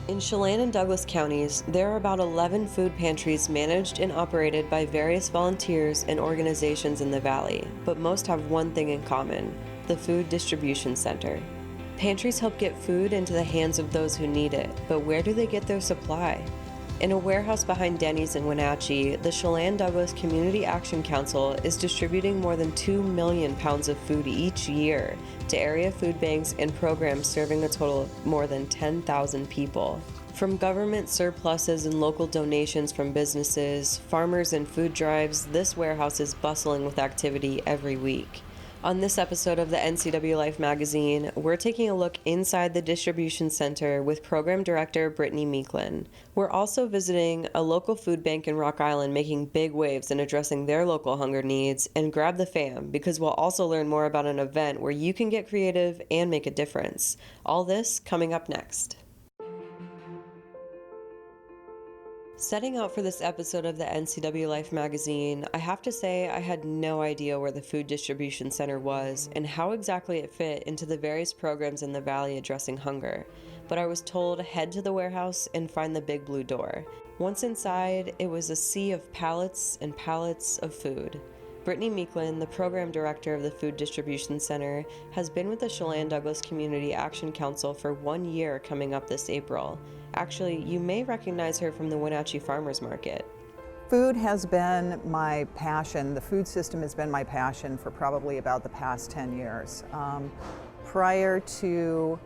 In Chelan and Douglas counties, there are about 11 food pantries managed and operated by various volunteers and organizations in the valley, but most have one thing in common: the Food Distribution Center. Pantries help get food into the hands of those who need it, but where do they get their supply? In a warehouse behind Denny's in Wenatchee, the Chelan-Douglas Community Action Council is distributing more than 2 million pounds of food each year to area food banks and programs serving a total of more than 10,000 people. From government surpluses and local donations from businesses, farmers, and food drives, this warehouse is bustling with activity every week. On this episode of the NCWLIFE magazine, we're taking a look inside the distribution center with Program Director Brittany Meeklin. We're also visiting a local food bank in Rock Island making big waves in addressing their local hunger needs, and grab the fam because we'll also learn more about an event where you can get creative and make a difference. All this coming up next. Setting out for this episode of the NCWLIFE magazine, I have to say I had no idea where the Food Distribution Center was and how exactly it fit into the various programs in the valley addressing hunger. But I was told head to the warehouse and find the big blue door. Once inside, it was a sea of pallets and pallets of food. Brittany Meeklin, the Program Director of the Food Distribution Center, has been with the Chelan-Douglas Community Action Council for 1 year coming up this April. Actually, you may recognize her from the Wenatchee Farmers Market. Food has been my passion. The food system has been my passion for probably about the past 10 years. Prior to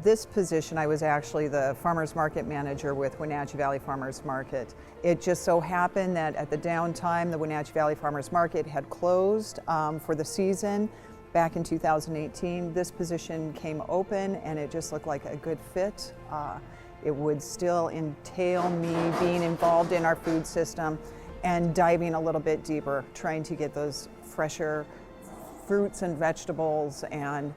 this position, I was actually the Farmers Market Manager with Wenatchee Valley Farmers Market. It just so happened that at the downtime, the Wenatchee Valley Farmers Market had closed for the season back in 2018. This position came open and it just looked like a good fit. It would still entail me being involved in our food system and diving a little bit deeper, trying to get those fresher fruits and vegetables and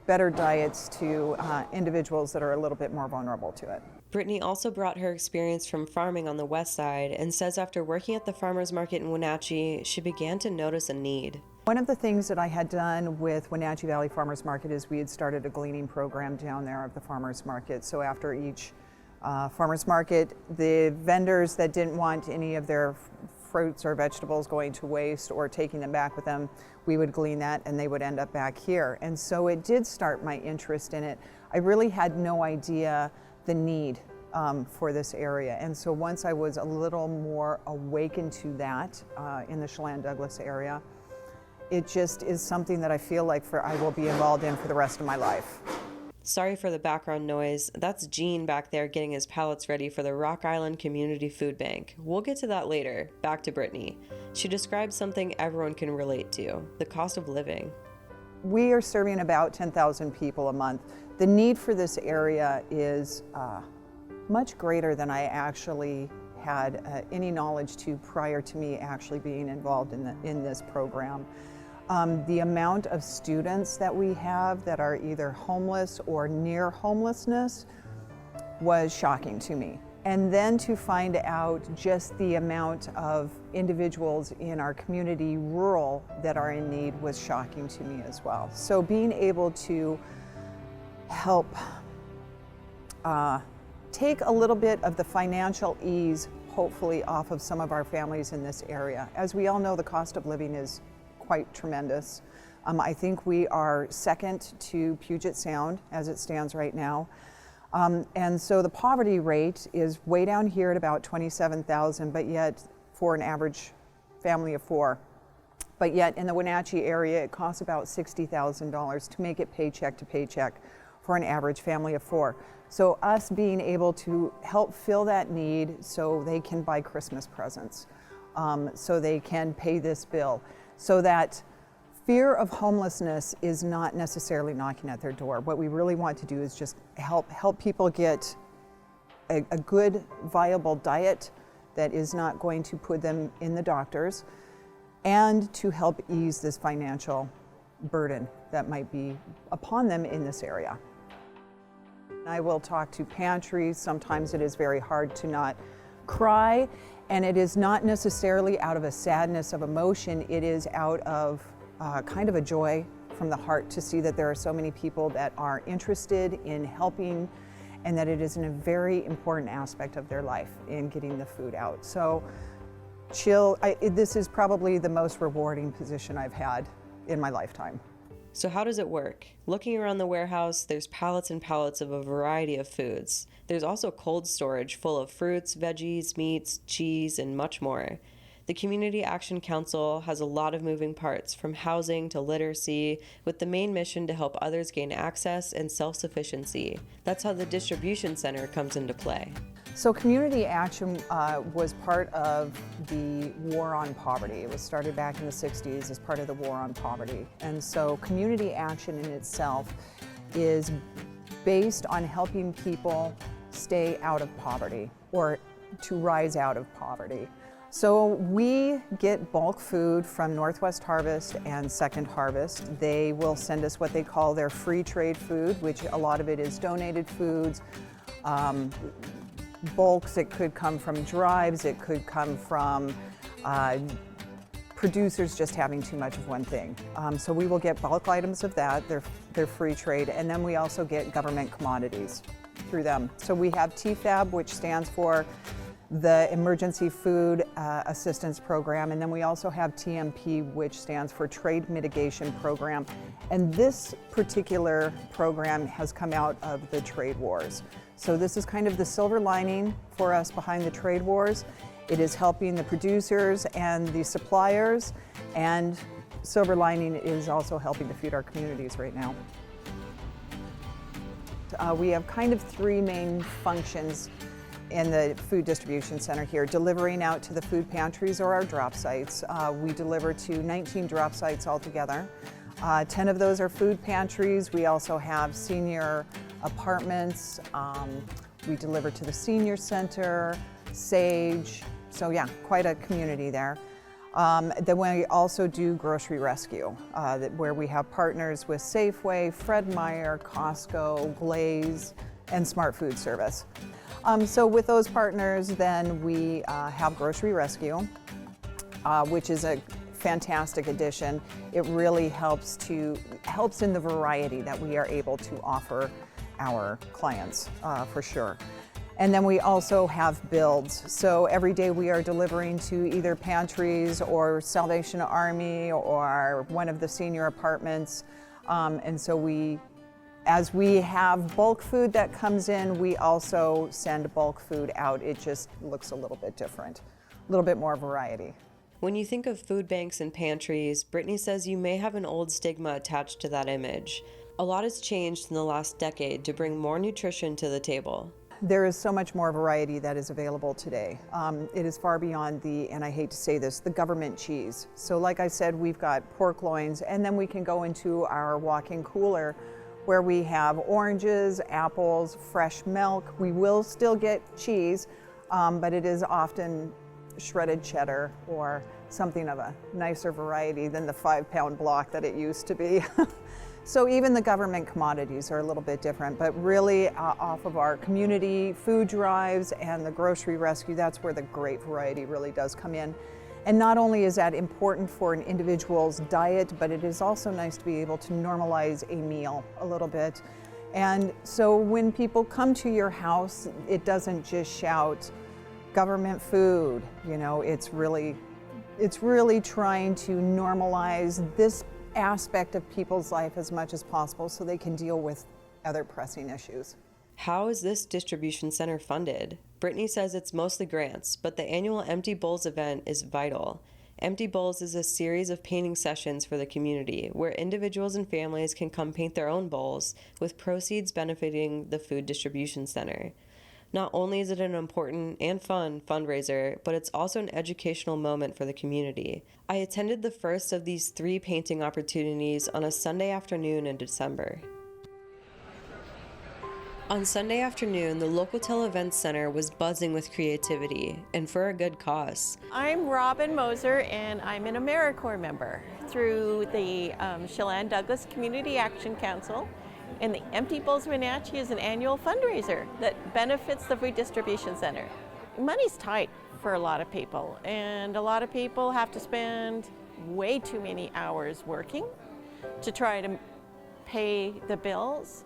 better diets to individuals that are a little bit more vulnerable to it. Brittany also brought her experience from farming on the west side and says after working at the farmers market in Wenatchee, she began to notice a need. One of the things that I had done with Wenatchee Valley Farmers Market is we had started a gleaning program down there of the farmers market. So after each farmers market, the vendors that didn't want any of their fruits or vegetables going to waste or taking them back with them, we would glean that and they would end up back here. And so it did start my interest in it. I really had no idea the need for this area. And so once I was a little more awakened to that in the Chelan-Douglas area, it just is something that I feel like I will be involved in for the rest of my life. Sorry for the background noise. That's Gene back there getting his pallets ready for the Rock Island Community Food Bank. We'll get to that later. Back to Brittany. She describes something everyone can relate to: the cost of living. We are serving about 10,000 people a month. The need for this area is much greater than I actually had any knowledge to prior to me actually being involved in this program. The amount of students that we have that are either homeless or near homelessness was shocking to me. And then to find out just the amount of individuals in our community, rural, that are in need was shocking to me as well. So being able to help take a little bit of the financial ease, hopefully, off of some of our families in this area. As we all know, the cost of living is quite tremendous. I think we are second to Puget Sound as it stands right now. And so the poverty rate is way down here at about 27,000, but yet for an average family of 4. But yet in the Wenatchee area, it costs about $60,000 to make it paycheck to paycheck for an average family of 4. So us being able to help fill that need so they can buy Christmas presents, so they can pay this bill, so that fear of homelessness is not necessarily knocking at their door. What we really want to do is just help people get a good, viable diet that is not going to put them in the doctors, and to help ease this financial burden that might be upon them in this area. I will talk to pantries. Sometimes it is very hard to not cry, and it is not necessarily out of a sadness of emotion. It is out of kind of a joy from the heart to see that there are so many people that are interested in helping and that it is a very important aspect of their life in getting the food out. So this is probably the most rewarding position I've had in my lifetime. So how does it work? Looking around the warehouse, there's pallets and pallets of a variety of foods. There's also cold storage full of fruits, veggies, meats, cheese, and much more. The Community Action Council has a lot of moving parts, from housing to literacy, with the main mission to help others gain access and self-sufficiency. That's how the distribution center comes into play. So Community Action was part of the War on Poverty. It was started back in the 60s as part of the War on Poverty. And so Community Action in itself is based on helping people stay out of poverty or to rise out of poverty. So we get bulk food from Northwest Harvest and Second Harvest. They will send us what they call their free trade food, which a lot of it is donated foods, bulks. It could come from drives, it could come from producers just having too much of one thing. So we will get bulk items of that, they're free trade, and then we also get government commodities through them. So we have TFAB, which stands for the Emergency Food Assistance Program, and then we also have TMP, which stands for Trade Mitigation Program. And this particular program has come out of the trade wars. So this is kind of the silver lining for us behind the trade wars. It is helping the producers and the suppliers, and silver lining is also helping to feed our communities right now. We have kind of three main functions in the food distribution center here: delivering out to the food pantries or our drop sites. We deliver to 19 drop sites altogether. 10 of those are food pantries. We also have senior apartments. We deliver to the senior center, Sage. So yeah, quite a community there. Then we also do grocery rescue, where we have partners with Safeway, Fred Meyer, Costco, Glaze, and Smart Food Service. So with those partners, then we have grocery rescue, which is a fantastic addition. It really helps in the variety that we are able to offer our clients, for sure. And then we also have builds. So every day we are delivering to either pantries or Salvation Army or one of the senior apartments. And so as we have bulk food that comes in, we also send bulk food out. It just looks a little bit different, a little bit more variety. When you think of food banks and pantries, Brittany says you may have an old stigma attached to that image. A lot has changed in the last decade to bring more nutrition to the table. There is so much more variety that is available today. It is far beyond and I hate to say this, the government cheese. So like I said, we've got pork loins, and then we can go into our walk-in cooler where we have oranges, apples, fresh milk. We will still get cheese, but it is often shredded cheddar or something of a nicer variety than the 5-pound block that it used to be. So even the government commodities are a little bit different, but really off of our community food drives and the grocery rescue, that's where the great variety really does come in. And not only is that important for an individual's diet, but it is also nice to be able to normalize a meal a little bit. And so when people come to your house, it doesn't just shout government food, it's really trying to normalize this aspect of people's life as much as possible so they can deal with other pressing issues. How is this distribution center funded? Brittany says it's mostly grants, but the annual Empty Bowls event is vital. Empty Bowls is a series of painting sessions for the community where individuals and families can come paint their own bowls, with proceeds benefiting the food distribution center. Not only is it an important and fun fundraiser, but it's also an educational moment for the community. I attended the first of these 3 painting opportunities on a Sunday afternoon in December. On Sunday afternoon, the Locatel Events Center was buzzing with creativity, and for a good cause. I'm Robin Moser, and I'm an AmeriCorps member through the Chelan-Douglas Community Action Council. And the Empty Bowls Wenatchee is an annual fundraiser that benefits the Food Distribution Center. Money's tight for a lot of people, and a lot of people have to spend way too many hours working to try to pay the bills.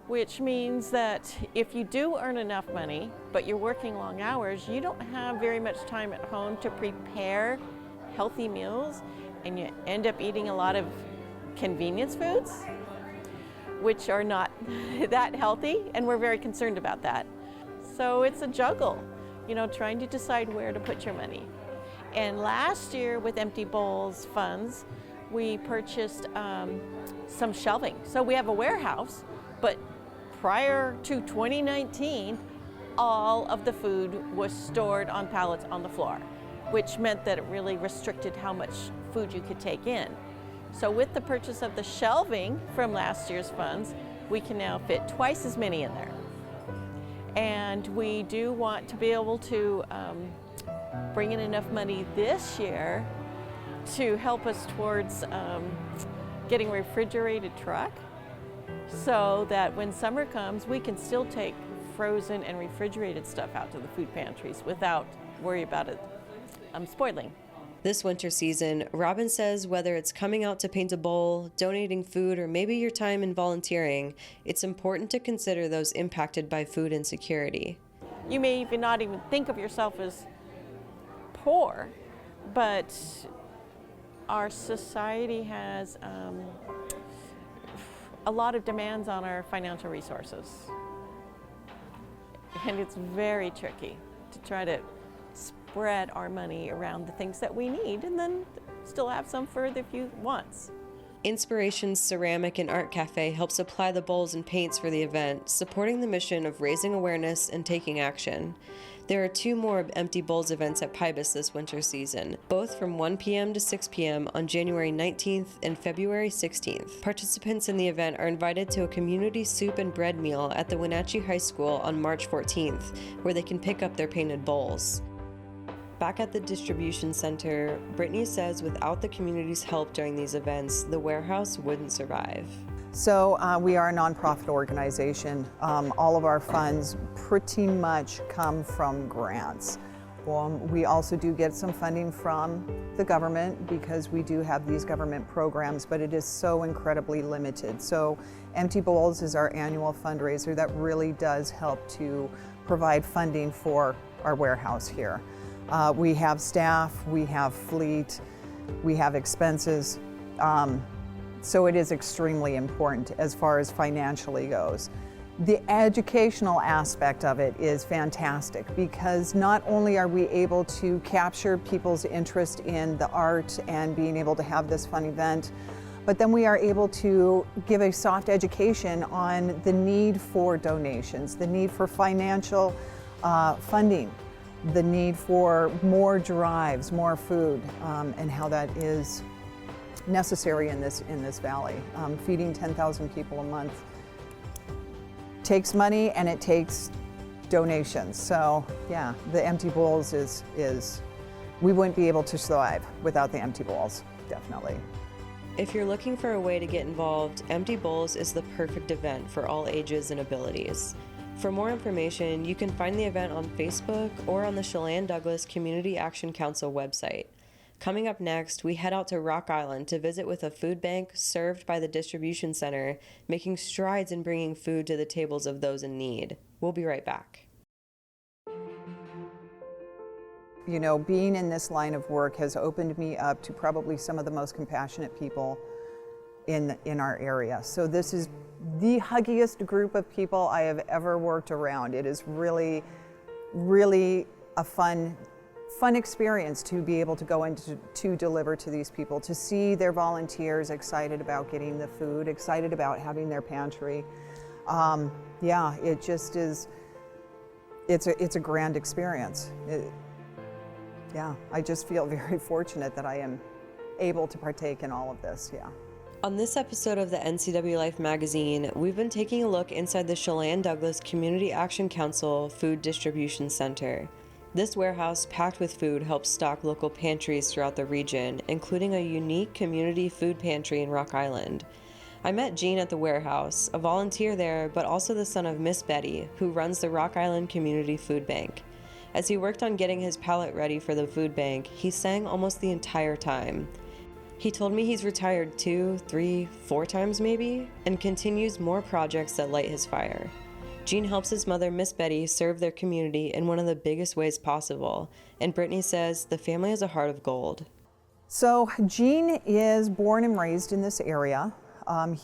which means that if you do earn enough money, but you're working long hours, you don't have very much time at home to prepare healthy meals, and you end up eating a lot of convenience foods, which are not that healthy, and we're very concerned about that. So it's a juggle, trying to decide where to put your money. And last year with Empty Bowls funds, we purchased some shelving. So we have a warehouse, but prior to 2019, all of the food was stored on pallets on the floor, which meant that it really restricted how much food you could take in. So with the purchase of the shelving from last year's funds, we can now fit twice as many in there. And we do want to be able to bring in enough money this year to help us towards getting a refrigerated truck, so that when summer comes, we can still take frozen and refrigerated stuff out to the food pantries without worry about it spoiling. This winter season, Robin says whether it's coming out to paint a bowl, donating food, or maybe your time in volunteering, it's important to consider those impacted by food insecurity. You may not even think of yourself as poor, but our society has a lot of demands on our financial resources. And it's very tricky to try to spread our money around the things that we need and then still have some for the few wants. Inspiration's Ceramic and Art Cafe helps supply the bowls and paints for the event, supporting the mission of raising awareness and taking action. There are 2 more Empty Bowls events at Pybus this winter season, both from 1 p.m. to 6 p.m. on January 19th and February 16th. Participants in the event are invited to a community soup and bread meal at the Wenatchee High School on March 14th, where they can pick up their painted bowls. Back at the distribution center, Brittany says without the community's help during these events, the warehouse wouldn't survive. So we are a nonprofit organization. All of our funds pretty much come from grants. We also do get some funding from the government because we do have these government programs, but it is so incredibly limited. So Empty Bowls is our annual fundraiser that really does help to provide funding for our warehouse here. We have staff, we have fleet, we have expenses. So it is extremely important as far as financially goes. The educational aspect of it is fantastic because not only are we able to capture people's interest in the art and being able to have this fun event, but then we are able to give a soft education on the need for donations, the need for financial funding, the need for more drives, more food, and how that is necessary in this valley. Feeding 10,000 people a month takes money and it takes donations. So yeah, the Empty Bowls is we wouldn't be able to survive without the Empty Bowls, definitely. If you're looking for a way to get involved, Empty Bowls is the perfect event for all ages and abilities. For more information, you can find the event on Facebook or on the Chelan-Douglas Community Action Council website. Coming up next, we head out to Rock Island to visit with a food bank served by the distribution center, making strides in bringing food to the tables of those in need. We'll be right back. You know, being in this line of work has opened me up to probably some of the most compassionate people in our area. So this is the huggiest group of people I have ever worked around. It is really, really a fun experience to be able to go in to deliver to these people, to see their volunteers excited about getting the food, excited about having their pantry. Yeah, it just is, it's a grand experience. Yeah, I just feel very fortunate that I am able to partake in all of this, yeah. On this episode of the NCWLIFE magazine, we've been taking a look inside the Chelan-Douglas Community Action Council Food Distribution Center. This warehouse packed with food helps stock local pantries throughout the region, including a unique community food pantry in Rock Island. I met Gene at the warehouse, a volunteer there, but also the son of Miss Betty, who runs the Rock Island Community Food Bank. As he worked on getting his pallet ready for the food bank, he sang almost the entire time. He told me he's retired 2, 3, 4 times maybe, and continues more projects that light his fire. Gene helps his mother, Miss Betty, serve their community in one of the biggest ways possible, and Brittany says the family has a heart of gold. So Gene is born and raised in this area.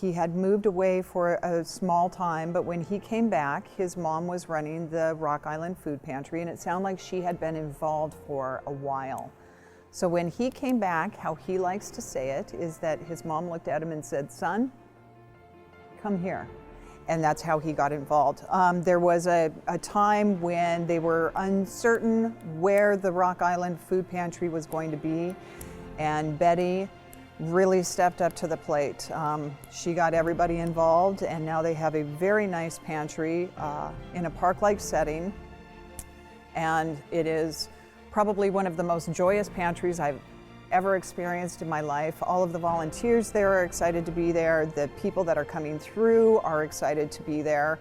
He had moved away for a small time, but when he came back, his mom was running the Rock Island Food Pantry, and it sounded like she had been involved for a while. So when he came back, how he likes to say it is that his mom looked at him and said, "Son, come here." And that's how he got involved. There was a time when they were uncertain where the Rock Island Food Pantry was going to be, and Betty really stepped up to the plate. She got everybody involved, and now they have a very nice pantry in a park-like setting, and it is probably one of the most joyous pantries I've ever experienced in my life. All of the volunteers there are excited to be there. The people that are coming through are excited to be there.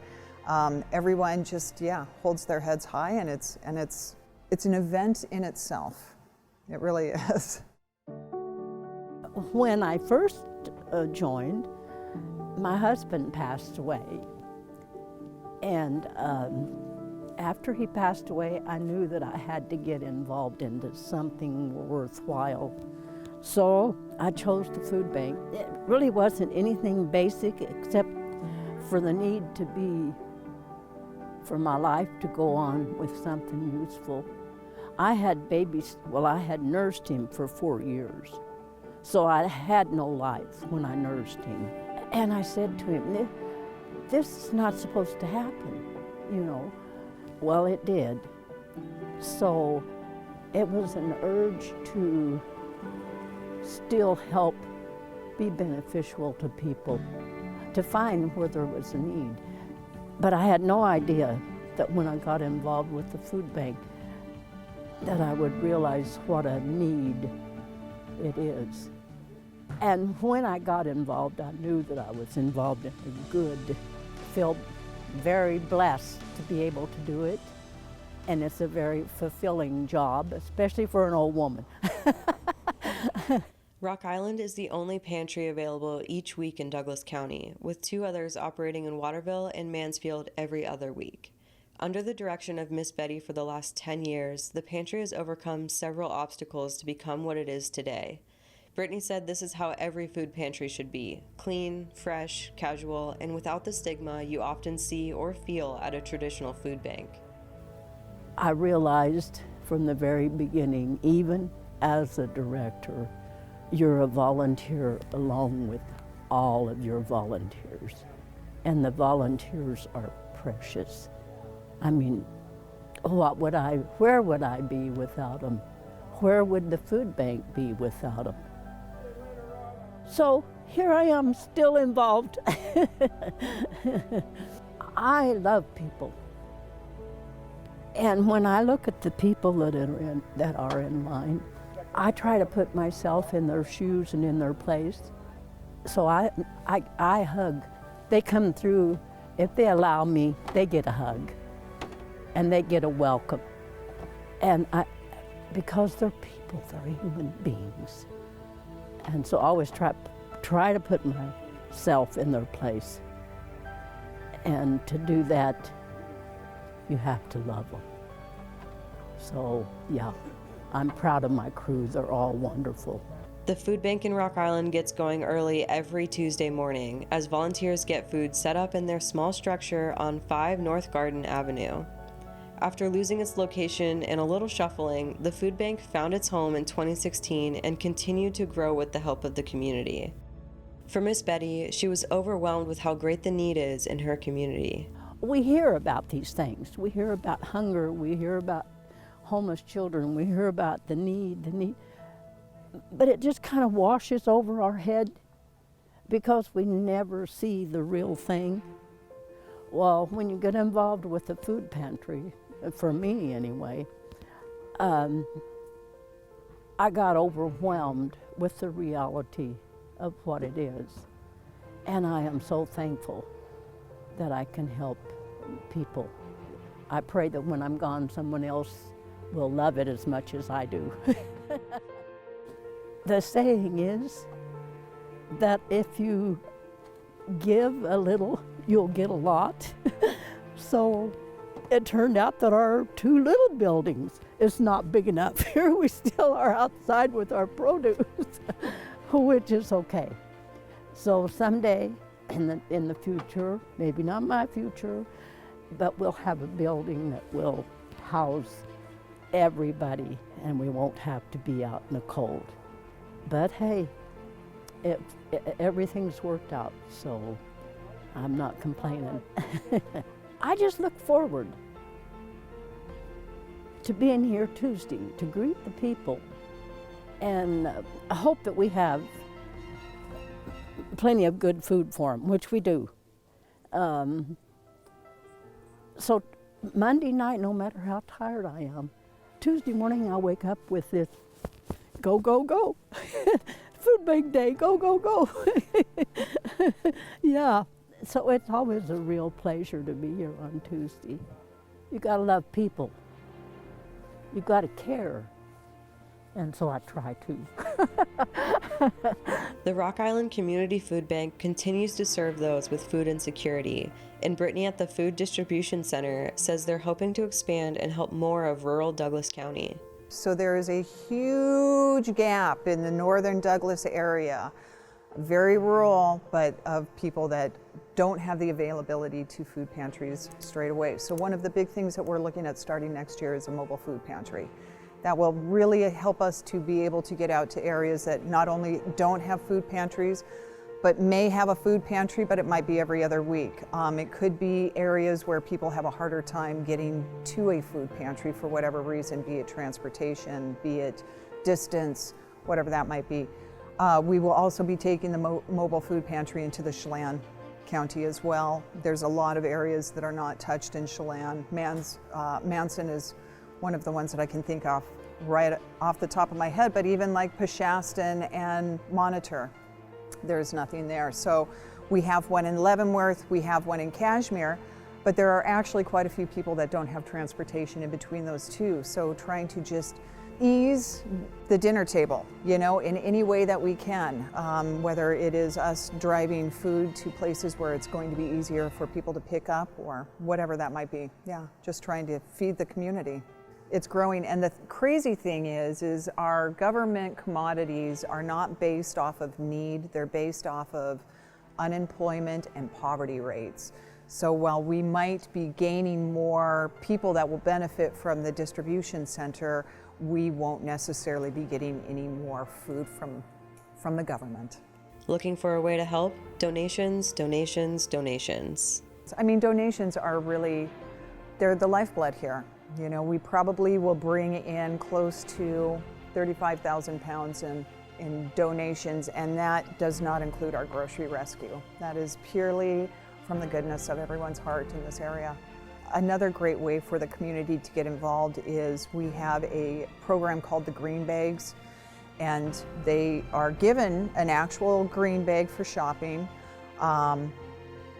Everyone just, holds their heads high, and it's an event in itself. It really is. When I first joined, my husband passed away, and after he passed away, I knew that I had to get involved into something worthwhile. So I chose the food bank. It really wasn't anything basic except for the need for my life to go on with something useful. I had nursed him for 4 years. So I had no life when I nursed him. And I said to him, this is not supposed to happen, Well, it did. So it was an urge to still help be beneficial to people, to find where there was a need. But I had no idea that when I got involved with the food bank, that I would realize what a need it is. And when I got involved, I knew that I was involved in a good, felt very blessed to be able to do it. And it's a very fulfilling job, especially for an old woman. Rock Island is the only pantry available each week in Douglas County, with 2 others operating in Waterville and Mansfield every other week. Under the direction of Miss Betty for the last 10 years, the pantry has overcome several obstacles to become what it is today. Brittany said this is how every food pantry should be: clean, fresh, casual, and without the stigma you often see or feel at a traditional food bank. I realized from the very beginning, even as a director, you're a volunteer along with all of your volunteers. And the volunteers are precious. I mean, where would I be without them? Where would the food bank be without them? So here I am, still involved. I love people. And when I look at the people that are in line, I try to put myself in their shoes and in their place. So I hug. They come through, if they allow me, they get a hug. And they get a welcome. And because they're people, they're human beings. And so I always try to put myself in their place. And to do that, you have to love them. So, I'm proud of my crew. They're all wonderful. The food bank in Rock Island gets going early every Tuesday morning as volunteers get food set up in their small structure on 5 North Garden Avenue. After losing its location and a little shuffling, the food bank found its home in 2016 and continued to grow with the help of the community. For Miss Betty, she was overwhelmed with how great the need is in her community. We hear about these things. We hear about hunger. We hear about homeless children. We hear about the need. But it just kind of washes over our head because we never see the real thing. Well, when you get involved with the food pantry, for me anyway, I got overwhelmed with the reality of what it is. And I am so thankful that I can help people. I pray that when I'm gone, someone else will love it as much as I do. The saying is that if you give a little, you'll get a lot. So it turned out that our 2 little buildings is not big enough. Here we still are outside with our produce, which is okay. So someday in the future, maybe not my future, but we'll have a building that will house everybody and we won't have to be out in the cold. But hey, everything's worked out, so I'm not complaining. I just look forward to being here Tuesday to greet the people, and I hope that we have plenty of good food for them, which we do. So Monday night, no matter how tired I am, Tuesday morning I'll wake up with this go, go, go. Food bank day, go, go, go. Yeah, so it's always a real pleasure to be here on Tuesday. You gotta love people. You gotta care. And so I try to. The Rock Island Community Food Bank continues to serve those with food insecurity, and Brittany at the Food Distribution Center says they're hoping to expand and help more of rural Douglas County. So there is a huge gap in the northern Douglas area, very rural, but of people that don't have the availability to food pantries straight away. So one of the big things that we're looking at starting next year is a mobile food pantry. That will really help us to be able to get out to areas that not only don't have food pantries, but may have a food pantry, but it might be every other week. It could be areas where people have a harder time getting to a food pantry for whatever reason, be it transportation, be it distance, whatever that might be. We will also be taking the mobile food pantry into the Chelan County as well. There's a lot of areas that are not touched in Chelan. Manson is one of the ones that I can think of right off the top of my head, but even like Peshaston and Monitor, there's nothing there. So we have one in Leavenworth, we have one in Kashmir, but there are actually quite a few people that don't have transportation in between those two. So trying to just ease the dinner table, you know, in any way that we can, whether it is us driving food to places where it's going to be easier for people to pick up or whatever that might be. Yeah, just trying to feed the community. It's growing, and the crazy thing is our government commodities are not based off of need, they're based off of unemployment and poverty rates. So while we might be gaining more people that will benefit from the distribution center, we won't necessarily be getting any more food from the government. Looking for a way to help? Donations, donations, donations. I mean, donations are really, they're the lifeblood here. You know, we probably will bring in close to 35,000 pounds in donations, and that does not include our grocery rescue. That is purely from the goodness of everyone's heart in this area. Another great way for the community to get involved is we have a program called the Green Bags, and they are given an actual green bag for shopping.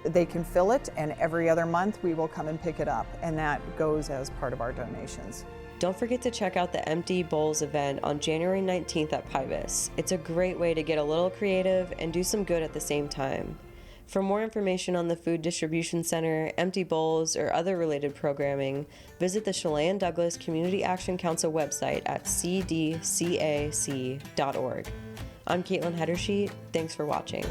They can fill it, and every other month we will come and pick it up, and that goes as part of our donations. Don't forget to check out the Empty Bowls event on January 19th at Pybus. It's a great way to get a little creative and do some good at the same time. For more information on the Food Distribution Center, Empty Bowls, or other related programming, visit the Chelan-Douglas Community Action Council website at cdcac.org. I'm Kaitlin Hetterscheidt. Thanks for watching.